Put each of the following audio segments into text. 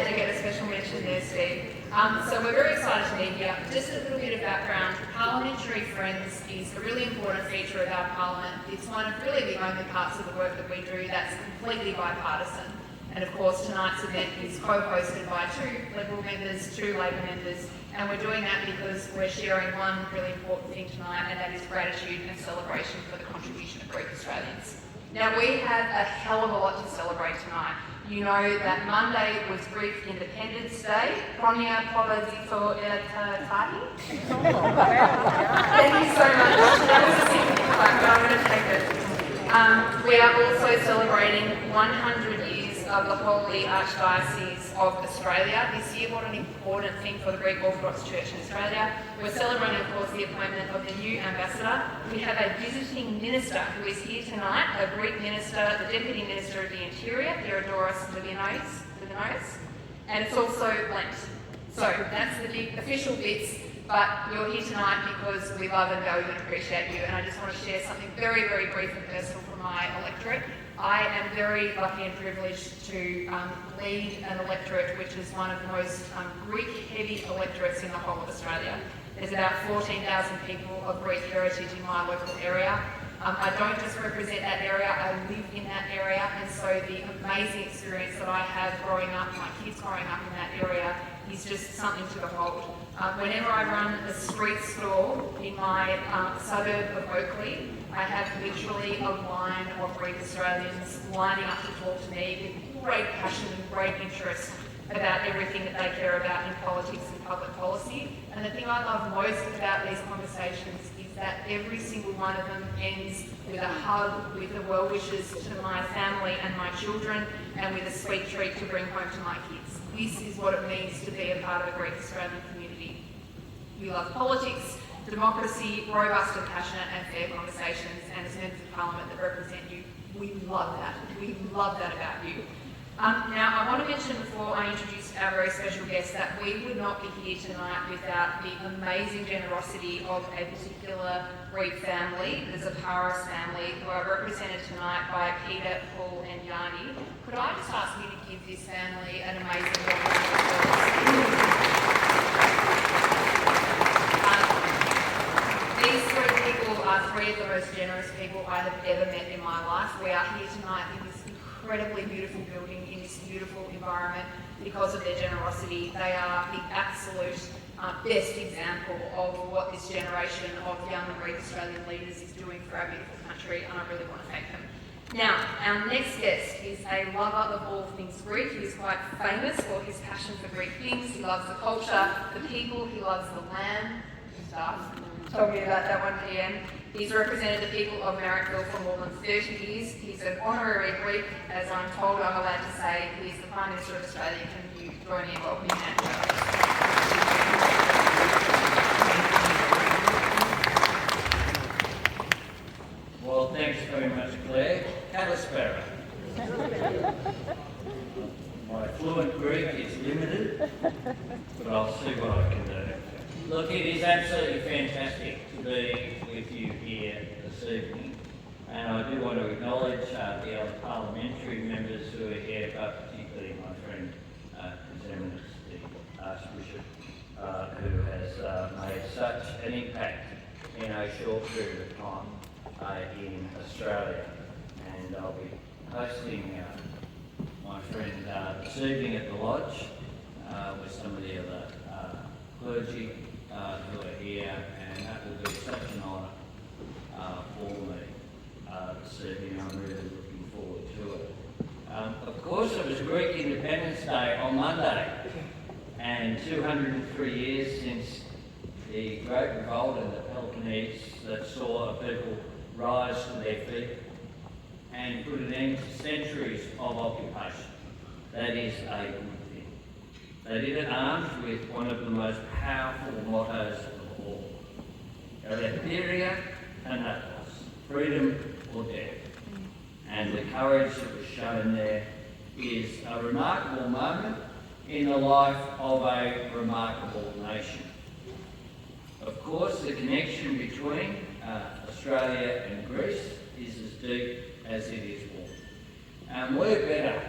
had to get a special mention there, Steve. So we're very excited to be here. Just a little bit of background. Parliamentary Friends is a really important feature of our Parliament. It's one of really the only parts of the work that we do that's completely bipartisan. And of course, tonight's event is co-hosted by 2 Liberal members, 2 Labor members, and we're doing that because we're sharing one really important thing tonight, and that is gratitude and celebration for the contribution of Greek Australians. Now, we have a hell of a lot to celebrate tonight. You know that Monday was Greek Independence Day. Pronia Porazito Tati. Thank you so much. That was a significant clap, but I'm going to take it. We are also celebrating 100 years of the Holy Archdiocese of Australia. This year, what an important thing for the Greek Orthodox Church in Australia. We're celebrating, of course, the appointment of the new ambassador. We have a visiting minister who is here tonight, a Greek minister, the Deputy Minister of the Interior, Theodoros Divinos, and it's also Lent. So that's the big official bits, but you're here tonight because we love and value and appreciate you, and I just want to share something very, very brief and personal from my electorate. I am very lucky and privileged to lead an electorate which is one of the most Greek-heavy electorates in the whole of Australia. There's about 14,000 people of Greek heritage in my local area. I don't just represent that area, I live in that area, and so the amazing experience that I have growing up, my kids growing up in that area, is just something to behold. Whenever I run a street stall in my suburb of Oakley, I have literally a line of Greek Australians lining up to talk to me with great passion and great interest about everything that they care about in politics and public policy. And the thing I love most about these conversations is that every single one of them ends with a hug, with the well wishes to my family and my children, and with a sweet treat to bring home to my kids. This is what it means to be a part of a Greek Australian community. We love politics, democracy, robust and passionate and fair conversations, and as members of Parliament that represent you, we love that. We love that about you. Now, I want to mention before I introduce our very special guest that we would not be here tonight without the amazing generosity of a particular Greek family, the Zaparos family, who are represented tonight by Peter, Paul and Yanni. Could I just ask you to give this family an amazing round of applause? These 3 people are 3 of the most generous people I have ever met in my life. We are here tonight in this incredibly beautiful building, in this beautiful environment, because of their generosity. They are the absolute best example of what this generation of young Greek Australian leaders is doing for our beautiful country, and I really want to thank them. Now, our next guest is a lover of all things Greek. He is quite famous for his passion for Greek things. He loves the culture, the people, he loves the land. Told me about that one PM. He's represented the people of Marrickville for more than 30 years. He's an honorary Greek, as I'm told I'm allowed to say. He's the Prime Minister of Australia. Can you join me in welcoming that? Well, thanks very much, Claire. Kalispera. My fluent Greek is limited, but I'll see what I can do. Look, it is absolutely fantastic to be with you here this evening, and I do want to acknowledge the other parliamentary members who are here, but particularly my friend, His Eminence, the Archbishop, who has made such an impact in a short period of time in Australia. And I'll be hosting my friend this evening at the Lodge with some of the other clergy who are here, and that will be such an honour for me this evening. I'm really looking forward to it. Of course, it was Greek Independence Day on Monday, and 203 years since the Great Revolt in the Peloponnese that saw the people rise to their feet and put an end to centuries of occupation. That is a good thing. They did it armed with one of the most powerful mottos of all, Eleftheria Thanatos, freedom or death. And the courage that was shown there is a remarkable moment in the life of a remarkable nation. Of course, the connection between Australia and Greece is as deep as it is warm. And we're better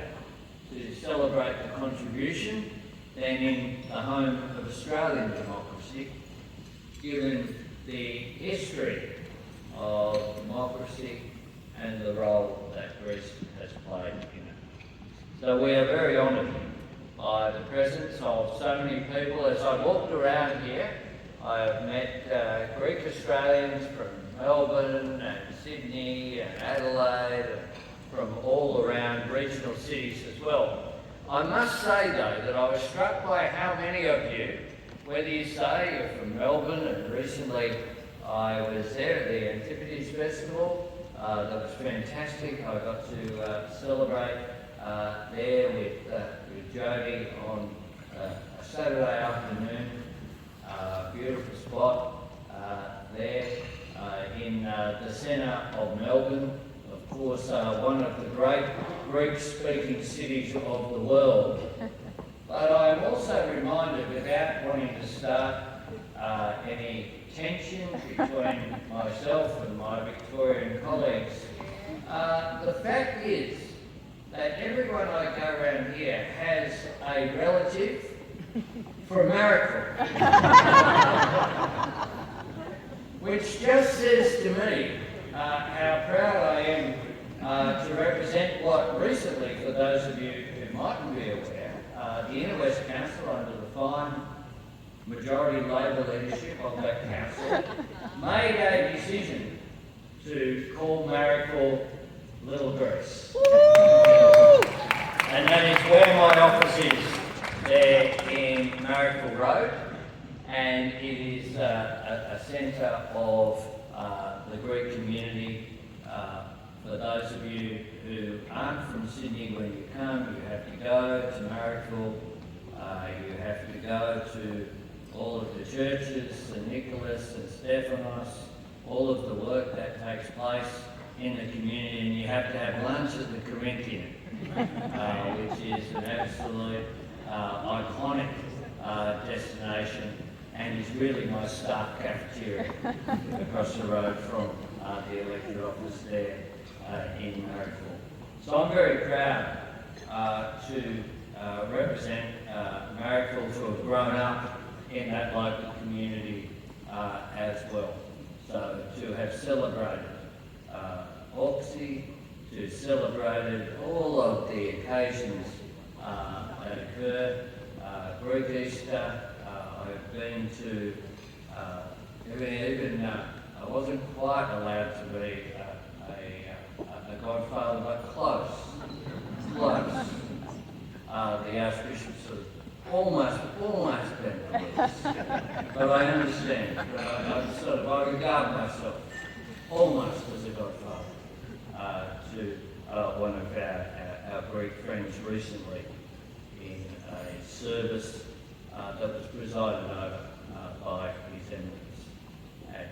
to celebrate the contribution than in the home of Australian democracy, given the history of democracy and the role that Greece has played in it. So we are very honoured by the presence of so many people. As I walked around here, I have met Greek Australians from Melbourne and Sydney and Adelaide, and from all around regional cities as well. I must say though that I was struck by how many of you, whether you say you're from Melbourne, and recently I was there at the Antipodes Festival, that was fantastic. I got to celebrate there with Jodie on a Saturday afternoon. Beautiful spot there in the centre of Melbourne. Of course, one of the great Greek-speaking cities of the world. But I'm also reminded, without wanting to start any tension between myself and my Victorian colleagues, the fact is that everyone I go around here has a relative from Marrickville, which just says to me how proud I am to represent what recently, for those of you who mightn't be aware, the Inner West Council, under the fine majority Labor leadership of that council, made a decision to call Marrickville Little Greece. And that is where my office is, there in Marrickville Road, and it is a centre of the Greek community. For those of you who aren't from Sydney, when you come, you have to go to Marrickville, you have to go to all of the churches, St Nicholas and Stephanos, all of the work that takes place in the community, and you have to have lunch at the Corinthian, which is an absolute iconic destination, and is really my staff cafeteria across the road from the elected office there in Marrickville. So I'm very proud to represent Marrickville, to have grown up in that local community as well. So to have celebrated Hawksey, to celebrated all of the occasions that occur, Greek Easter. I've been to even I wasn't quite allowed to be a godfather, but close. The Archbishop sort of almost bent the rules, but I understand. I regard myself almost as a godfather to one of our Greek friends recently in a service that was presided over by His Eminence at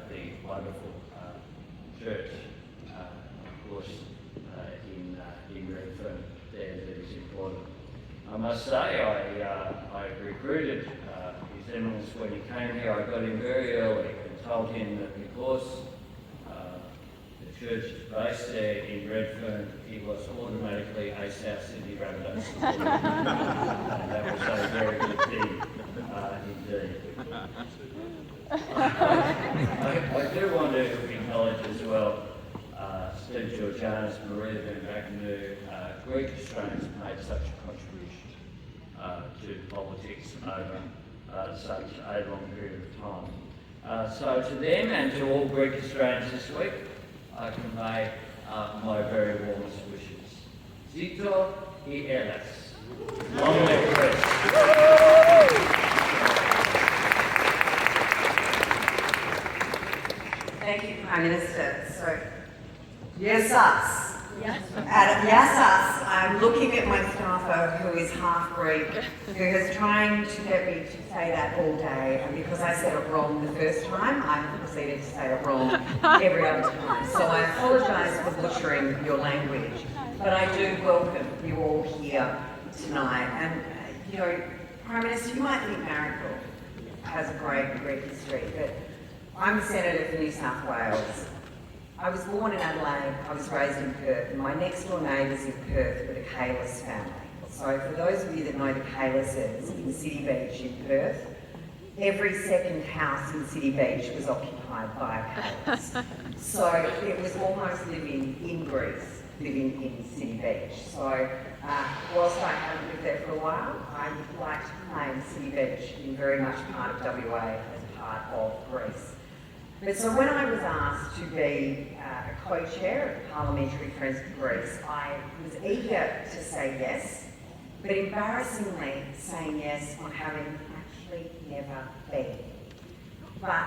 the wonderful church, of course, in Redfern there that is important. I must say, I recruited His Eminence when he came here. I got him very early and told him that because the church is based there in Redfern, he was automatically a South Sydney Rabbitohs supporter. And that was a very good thing indeed. I do want to acknowledge as well Steve Georgianis, Maria Van Vakenau, Greek Australians made such a contribution to politics over such a long period of time. So to them and to all Greek Australians this week, I convey my very warmest wishes. Zito y Elas. Long live Greece. Thank you, Prime Minister. So, yes, us. Yes, us. I'm looking at my staffer who is half Greek, who is trying to get me to say that all day, and because I said it wrong the first time, I've proceeded to say it wrong every other time. So I apologise for butchering your language, but I do welcome you all here tonight. And, you know, Prime Minister, you might think Marrickville has a great Greek history, but I'm the Senator for New South Wales, I was born in Adelaide, I was raised in Perth, and my next door neighbours in Perth were the Kalis family. So for those of you that know the Kalises in City Beach in Perth, every second house in City Beach was occupied by a Kalis. So it was almost living in Greece, living in City Beach. So whilst I haven't lived there for a while, I like to claim City Beach in very much part of WA as part of Greece. But so when I was asked to be a co-chair of Parliamentary Friends of Greece, I was eager to say yes, but embarrassingly saying yes on having actually never been. But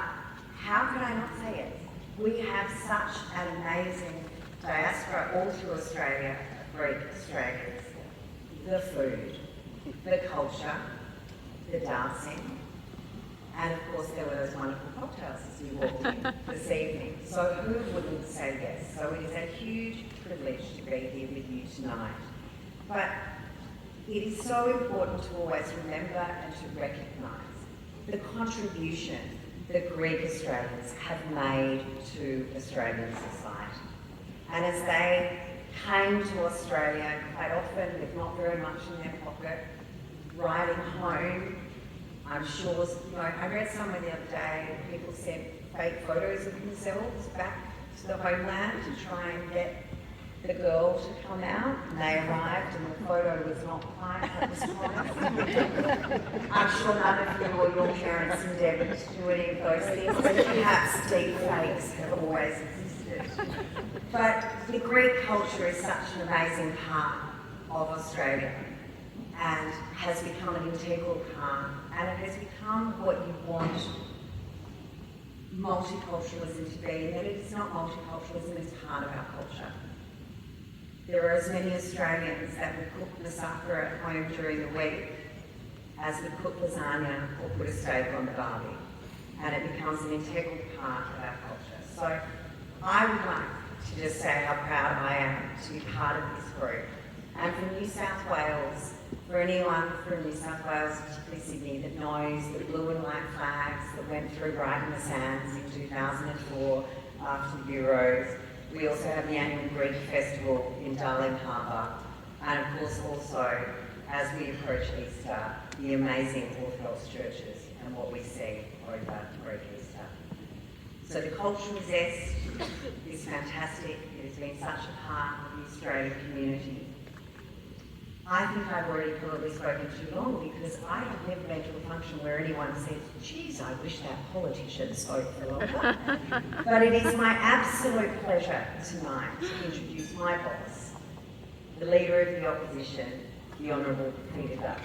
how could I not say yes? We have such an amazing diaspora all through Australia, Greek Australians. The food, the culture, the dancing, and of course there were those wonderful cocktails as we walked in this evening. So who wouldn't say yes? So it is a huge privilege to be here with you tonight. But it is so important to always remember and to recognise the contribution that Greek Australians have made to Australian society. And as they came to Australia, quite often with not very much in their pocket, riding home, I'm sure, I read somewhere the other day, people sent fake photos of themselves back to the homeland to try and get the girl to come out, and they arrived and the photo was not quite what was promised. I'm sure none of you or your parents endeavoured to do any of those things, but perhaps deep fakes have always existed. But the Greek culture is such an amazing part of Australia and has become an integral part, and it has become what you want multiculturalism to be, and that it is not multiculturalism, it's part of our culture. There are as many Australians that would cook the supper at home during the week as would cook lasagna or put a steak on the barbie, and it becomes an integral part of our culture. So I would like to just say how proud I am to be part of this group. And from New South Wales, for anyone from New South Wales, particularly Sydney, that knows the blue and white flags that went through Brighton the Sands in 2004 after the Euros. We also have the annual Greek Festival in Darling Harbour. And of course also, as we approach Easter, the amazing Orthodox churches and what we see over Greek Easter. So the cultural zest is fantastic. It has been such a part of the Australian community. I think I've already probably spoken too long because I have never been to a function where anyone says, geez, I wish that politician spoke for longer. But it is my absolute pleasure tonight to introduce my boss, the Leader of the Opposition, the Honourable Peter Duck.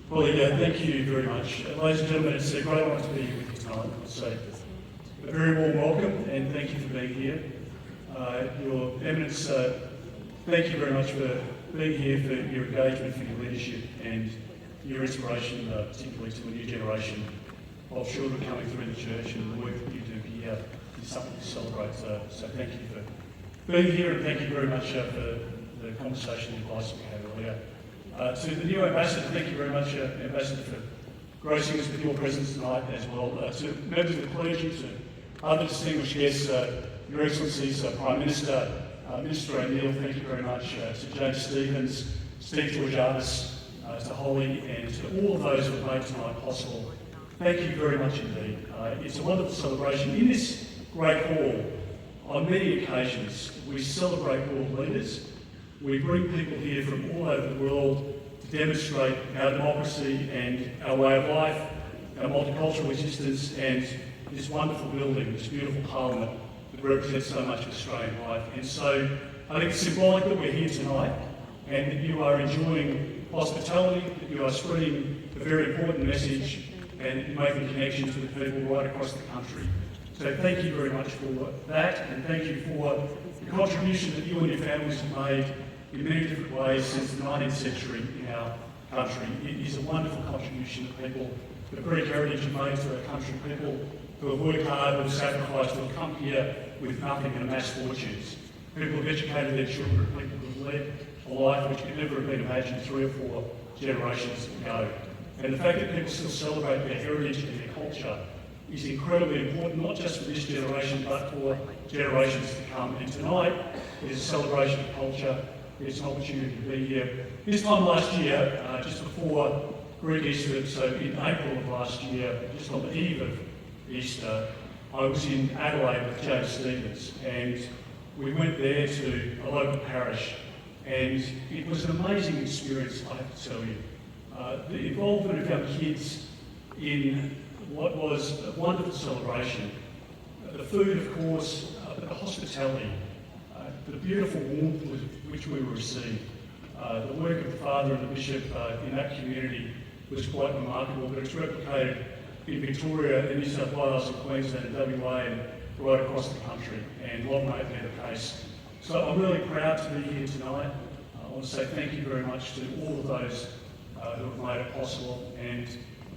Well, thank you very much. Ladies and gentlemen, it's a great honour to be here with you tonight. So, a very warm welcome and thank you for being here. Your Eminence, thank you very much for being here, for your engagement, for your leadership and your inspiration, particularly to a new generation of children coming through the church, and the work that you do here is something to celebrate. So thank you for being here, and thank you very much for the conversation and advice we had earlier. To the new Ambassador, thank you very much, Ambassador, for gracing us with your presence tonight as well. To members of the clergy, to other distinguished guests, Your Excellencies, Prime Minister, Minister O'Neill, thank you very much. To James Stevens, Steve Georgiadis, to Holly, and to all of those who have made tonight possible, thank you very much indeed. It's a wonderful celebration. In this great hall, on many occasions, we celebrate world leaders. We bring people here from all over the world to demonstrate our democracy and our way of life, our multicultural existence, and this wonderful building, this beautiful parliament that represents so much of Australian life. And so I think it's symbolic that we're here tonight and that you are enjoying hospitality, that you are spreading a very important message and making connections with people right across the country. So thank you very much for that, and thank you for the contribution that you and your families have made in many different ways since the 19th century in our country. It is a wonderful contribution that people, the Greek heritage have made to our country, people who have worked hard, who have sacrificed, who have come here with nothing and amassed fortunes, people who have educated their children, people who have led a life which could never have been imagined 3 or 4 generations ago. And the fact that people still celebrate their heritage and their culture is incredibly important, not just for this generation, but for generations to come. And tonight is a celebration of culture. It's an opportunity to be here. This time last year, just before Greek Easter, so in April of last year, just on the eve of Easter, I was in Adelaide with James Stevens, and we went there to a local parish, and it was an amazing experience, I have to tell you. The involvement of our kids in what was a wonderful celebration. The food, of course, the hospitality, the beautiful warmth with which we were received. The work of the Father and the Bishop in that community was quite remarkable, but it's replicated in Victoria, in New South Wales, in Queensland, and WA, and right across the country, and long may it be the case. So I'm really proud to be here tonight. I want to say thank you very much to all of those who have made it possible, and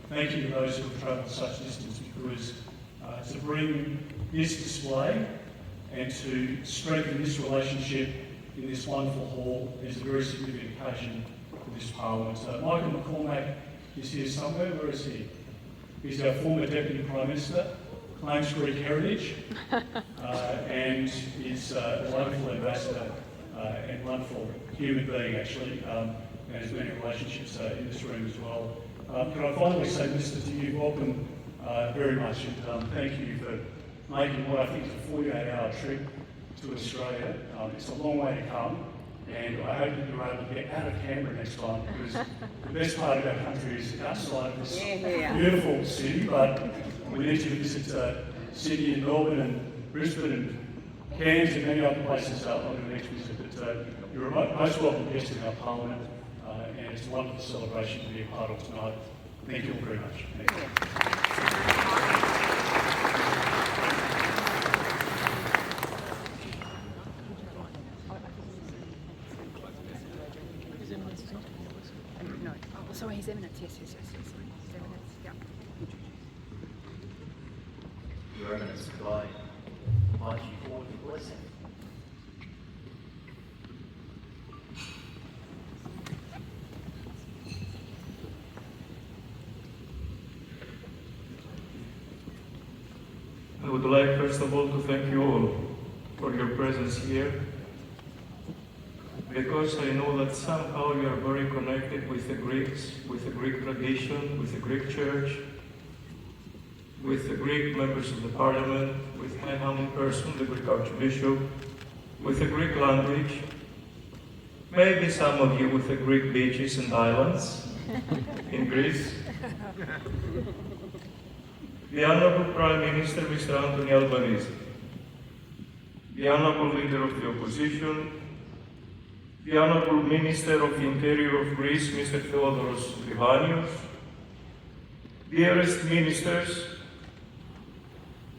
thank you to those who have travelled such distance, because to bring this display and to strengthen this relationship in this wonderful hall is a very significant occasion for this Parliament. Michael McCormack is here somewhere. Where is he? He's our former Deputy Prime Minister, claims Greek heritage, and is a wonderful ambassador and wonderful human being, actually, and has many relationships in this room as well. Can I finally say, Minister, to you, welcome very much, and thank you for making what I think is a 48-hour trip to Australia. It's a long way to come, and I hope that you're able to get out of Canberra next time, because the best part of our country is outside of this beautiful city, but we need you to visit Sydney and Melbourne and Brisbane and Cairns and many other places on the next visit. But you're a most welcome guest in our Parliament, and it's a wonderful celebration to be a part of tonight. Thank you all very much. Thank you. No. Oh, sorry, his eminence. Yes. His eminence. Yeah. Your Eminence, could I invite you forward for blessing? I would like first of all to thank you all for your presence here, because I know that somehow you are very connected with the Greeks, with the Greek tradition, with the Greek church, with the Greek members of the Parliament, with my humble person, the Greek Archbishop, with the Greek language, maybe some of you with the Greek beaches and islands in Greece. The Honourable Prime Minister, Mr. Anthony Albanese, the Honourable Leader of the Opposition, the Honourable Minister of the Interior of Greece, Mr. Theodoros Livanios, dearest ministers,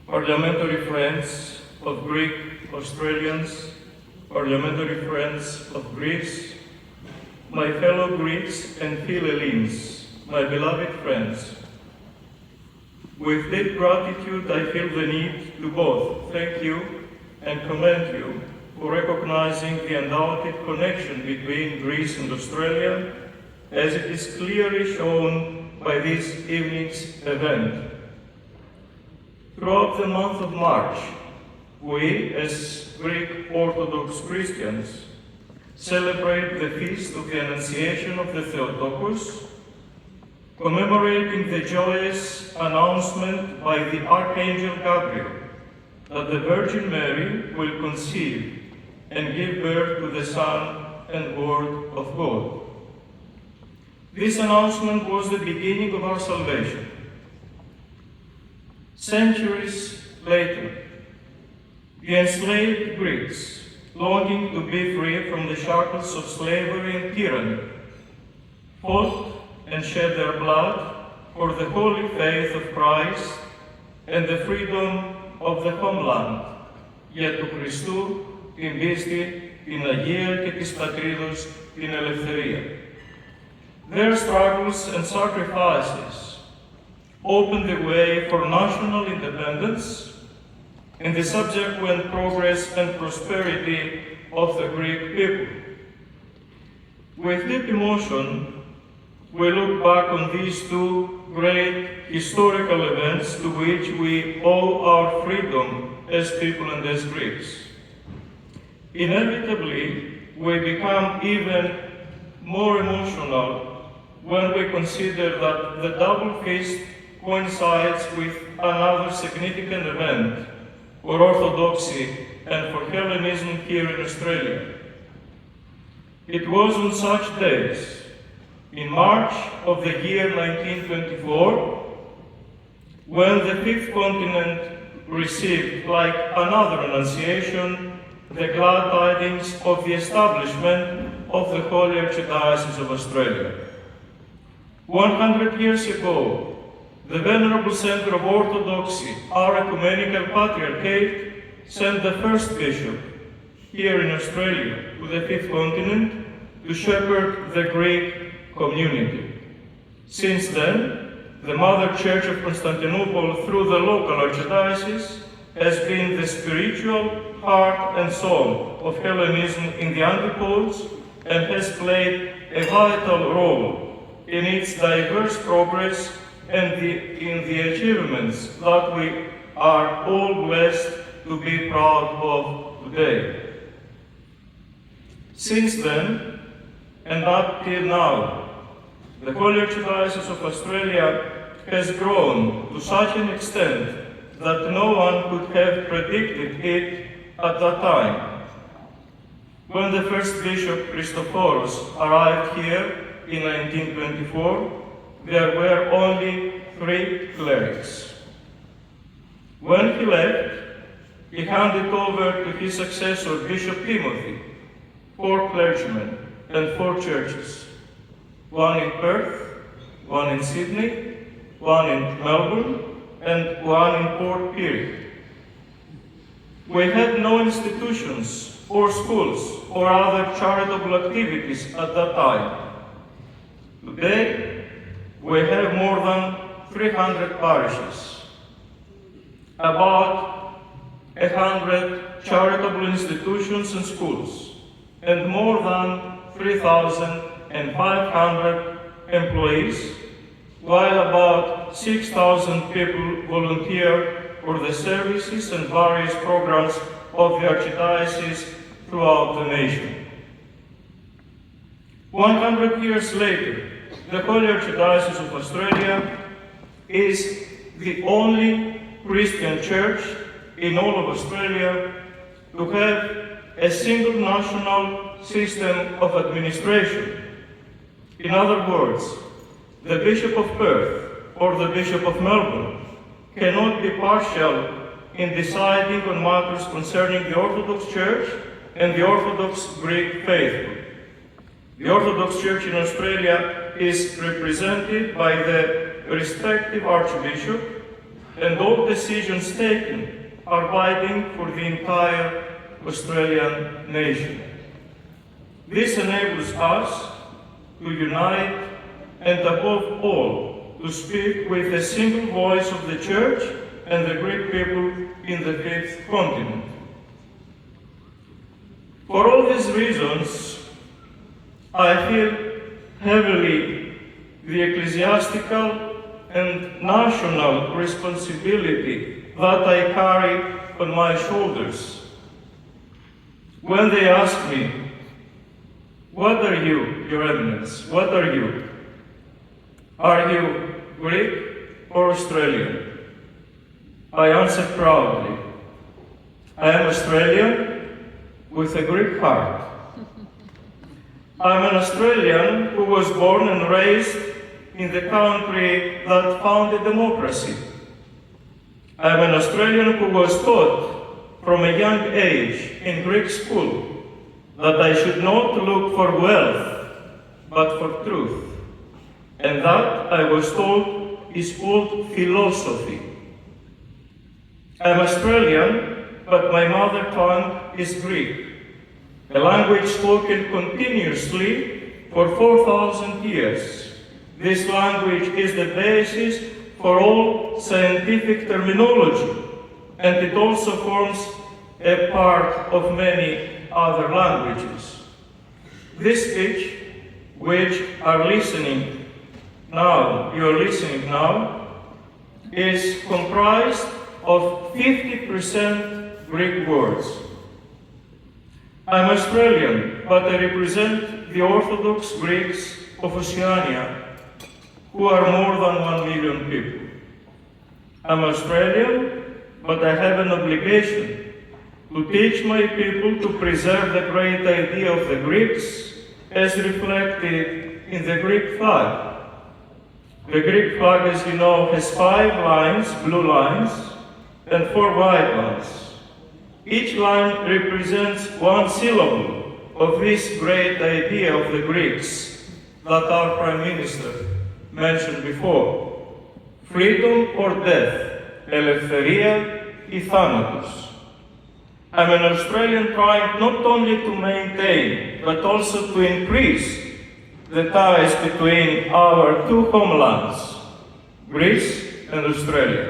parliamentary friends of Greek Australians, parliamentary friends of Greece, my fellow Greeks and Phil-Hellenes, my beloved friends. With deep gratitude, I feel the need to both thank you and commend you for recognizing the undoubted connection between Greece and Australia, as it is clearly shown by this evening's event. Throughout the month of March, we, as Greek Orthodox Christians, celebrate the feast of the Annunciation of the Theotokos, commemorating the joyous announcement by the Archangel Gabriel that the Virgin Mary will conceive and give birth to the Son and Word of God. This announcement was the beginning of our salvation. Centuries later, the enslaved Greeks, longing to be free from the shackles of slavery and tyranny, fought and shed their blood for the holy faith of Christ and the freedom of the homeland. Για του Χριστού την πίστη, την Αγία και της Πατρίδος την ελευθερία. Their struggles and sacrifices opened the way for national independence and the subsequent progress and prosperity of the Greek people. With deep emotion, we look back on these two great historical events to which we owe our freedom as people and as Greeks. Inevitably, we become even more emotional when we consider that the double feast coincides with another significant event for Orthodoxy and for Hellenism here in Australia. It was on such days, in March of the year 1924, when the fifth continent received, like another annunciation, the glad tidings of the establishment of the Holy Archdiocese of Australia. 100 years ago, the Venerable Center of Orthodoxy, our ecumenical patriarchate, sent the first bishop here in Australia to the fifth continent to shepherd the Greek community. Since then, the Mother Church of Constantinople, through the local archdiocese, has been the spiritual heart and soul of Hellenism in the Antipodes and has played a vital role in its diverse progress and in the achievements that we are all blessed to be proud of today. Since then, and up till now, the Holy Archdiocese of Australia has grown to such an extent that no one could have predicted it at that time. When the first Bishop Christophoros arrived here in 1924, there were only 3 clerics. When he left, he handed over to his successor, Bishop Timothy, 4 clergymen and 4 churches, 1 in Perth, 1 in Sydney, 1 in Melbourne, and 1 in Port Pirie. We had no institutions or schools or other charitable activities at that time. Today, we have more than 300 parishes, about 100 charitable institutions and schools, and more than 3,500 employees, while about 6,000 people volunteer for the services and various programs of the Archdiocese throughout the nation. 100 years later, the Holy Archdiocese of Australia is the only Christian church in all of Australia to have a single national system of administration. In other words, the Bishop of Perth or the Bishop of Melbourne cannot be partial in deciding on matters concerning the Orthodox Church and the Orthodox Greek faithful. The Orthodox Church in Australia is represented by the respective Archbishop, and all decisions taken are binding for the entire Australian nation. This enables us to unite and above all to speak with a single voice of the Church and the Greek people in the fifth continent. For all these reasons, I feel heavily the ecclesiastical and national responsibility that I carry on my shoulders. When they ask me, "What are you, Your Eminence? What are you? Are you Greek or Australian?" I answer proudly, "I am Australian with a Greek heart. I'm an Australian who was born and raised in the country that founded democracy. I'm an Australian who was taught from a young age in Greek school that I should not look for wealth, but for truth. And that, I was told, is called philosophy. I'm Australian, but my mother tongue is Greek, a language spoken continuously for 4,000 years. This language is the basis for all scientific terminology, and it also forms a part of many other languages. This speech which are listening now, you are listening now, is comprised of 50% Greek words. I'm Australian, but I represent the Orthodox Greeks of Oceania, who are more than 1 million people. I'm Australian, but I have an obligation to teach my people to preserve the great idea of the Greeks as reflected in the Greek flag. The Greek flag, as you know, has 5 lines, blue lines, and 4 white lines. Each line represents one syllable of this great idea of the Greeks that our Prime Minister mentioned before. Freedom or death, eleftheria ή θάνατος. I'm an Australian trying not only to maintain, but also to increase the ties between our two homelands, Greece and Australia.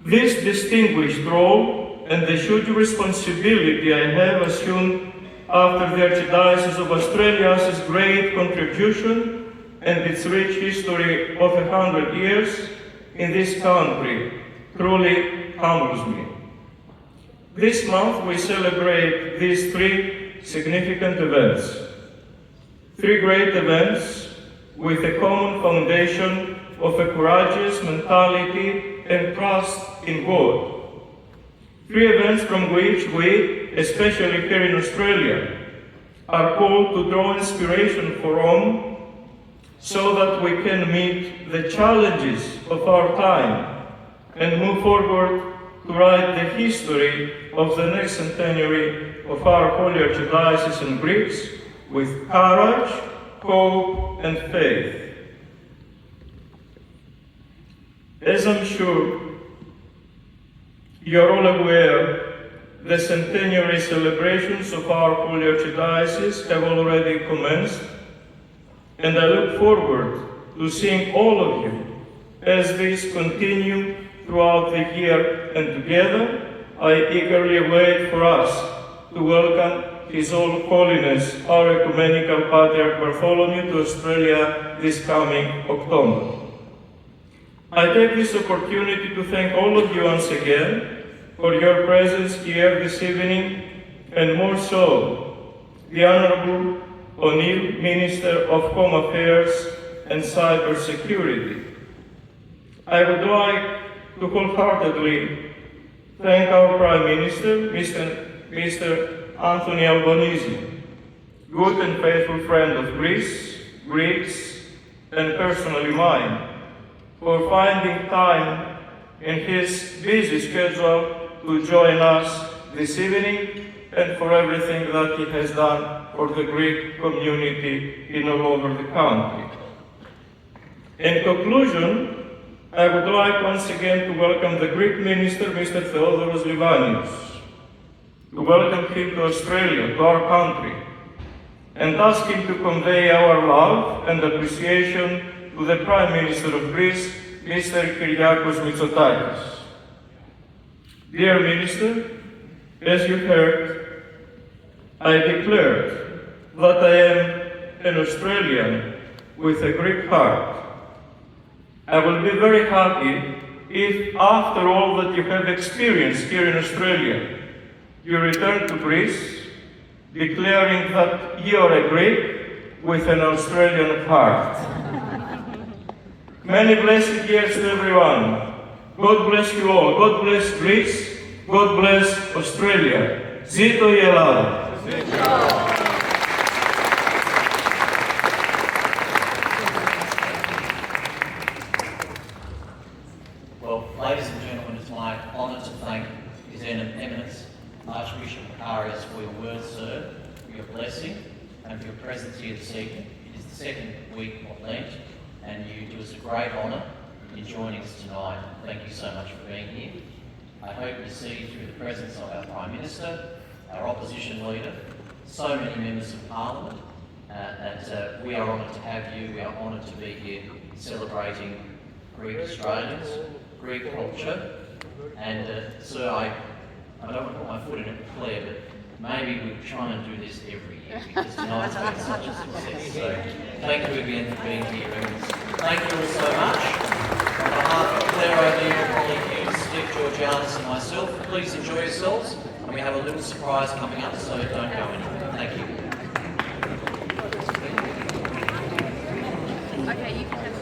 This distinguished role and the huge responsibility I have assumed after the Archdiocese of Australia's great contribution and its rich history of 100 years in this country truly humbles me. This month we celebrate these 3 significant events. 3 great events with a common foundation of a courageous mentality and trust in God. 3 events from which we, especially here in Australia, are called to draw inspiration from so that we can meet the challenges of our time and move forward to write the history of the next centenary of our Holy Archdiocese in Greece with courage, hope, and faith. As I'm sure you're all aware, the centenary celebrations of our Holy Archdiocese have already commenced, and I look forward to seeing all of you as these continue throughout the year, and together I eagerly await for us to welcome His All Holiness, our Ecumenical Patriarch Bartholomew, to Australia this coming October. I take this opportunity to thank all of you once again for your presence here this evening, and more so, the Honourable O'Neill, Minister of Home Affairs and Cyber Security. I would like to wholeheartedly thank our Prime Minister, Mr. Anthony Albanese, good and faithful friend of Greece, Greeks, and personally mine, for finding time in his busy schedule to join us this evening, and for everything that he has done for the Greek community in all over the country. In conclusion, I would like once again to welcome the Greek Minister, Mr. Theodoros Livanios, to welcome him to Australia, to our country, and ask him to convey our love and appreciation to the Prime Minister of Greece, Mr. Kyriakos Mitsotakis. Dear Minister, as you heard, I declared that I am an Australian with a Greek heart. I will be very happy if, after all that you have experienced here in Australia, you return to Greece, declaring that you are a Greek with an Australian heart. Many blessed years to everyone. God bless you all. God bless Greece. God bless Australia. Zito η Ελλάδα. Well, ladies and gentlemen, it's my honour to thank His Eminence, Archbishop Macarius, for your words, sir, for your blessing, and for your presence here this evening. It is the second week of Lent, and you do us a great honour in joining us tonight. Thank you so much for being here. I hope you see through the presence of our Prime Minister, our opposition leader, so many members of Parliament, that we are honoured to have you. We are honoured to be here celebrating Greek Australians, Greek culture, and sir, I don't want to put my foot in it, Claire, but maybe we'll try and do this every year because tonight's been such a success. So thank you again for being here, Eminence. Thank you all so much. On behalf of Claire O'Neill, Polly Hughes, Steve Georgianis and myself, please enjoy yourselves. And we have a little surprise coming up, so don't go anywhere. Thank you. Okay, you can have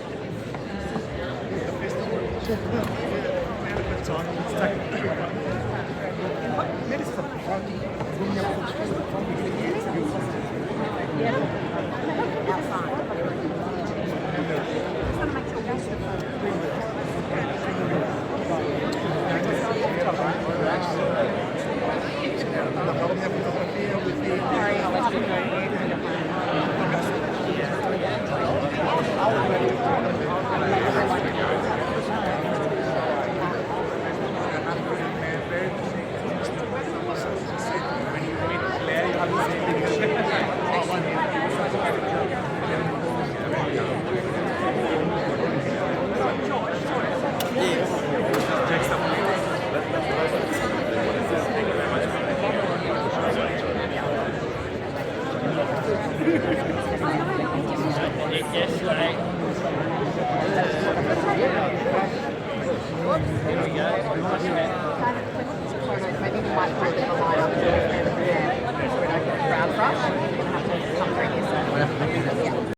Maybe we might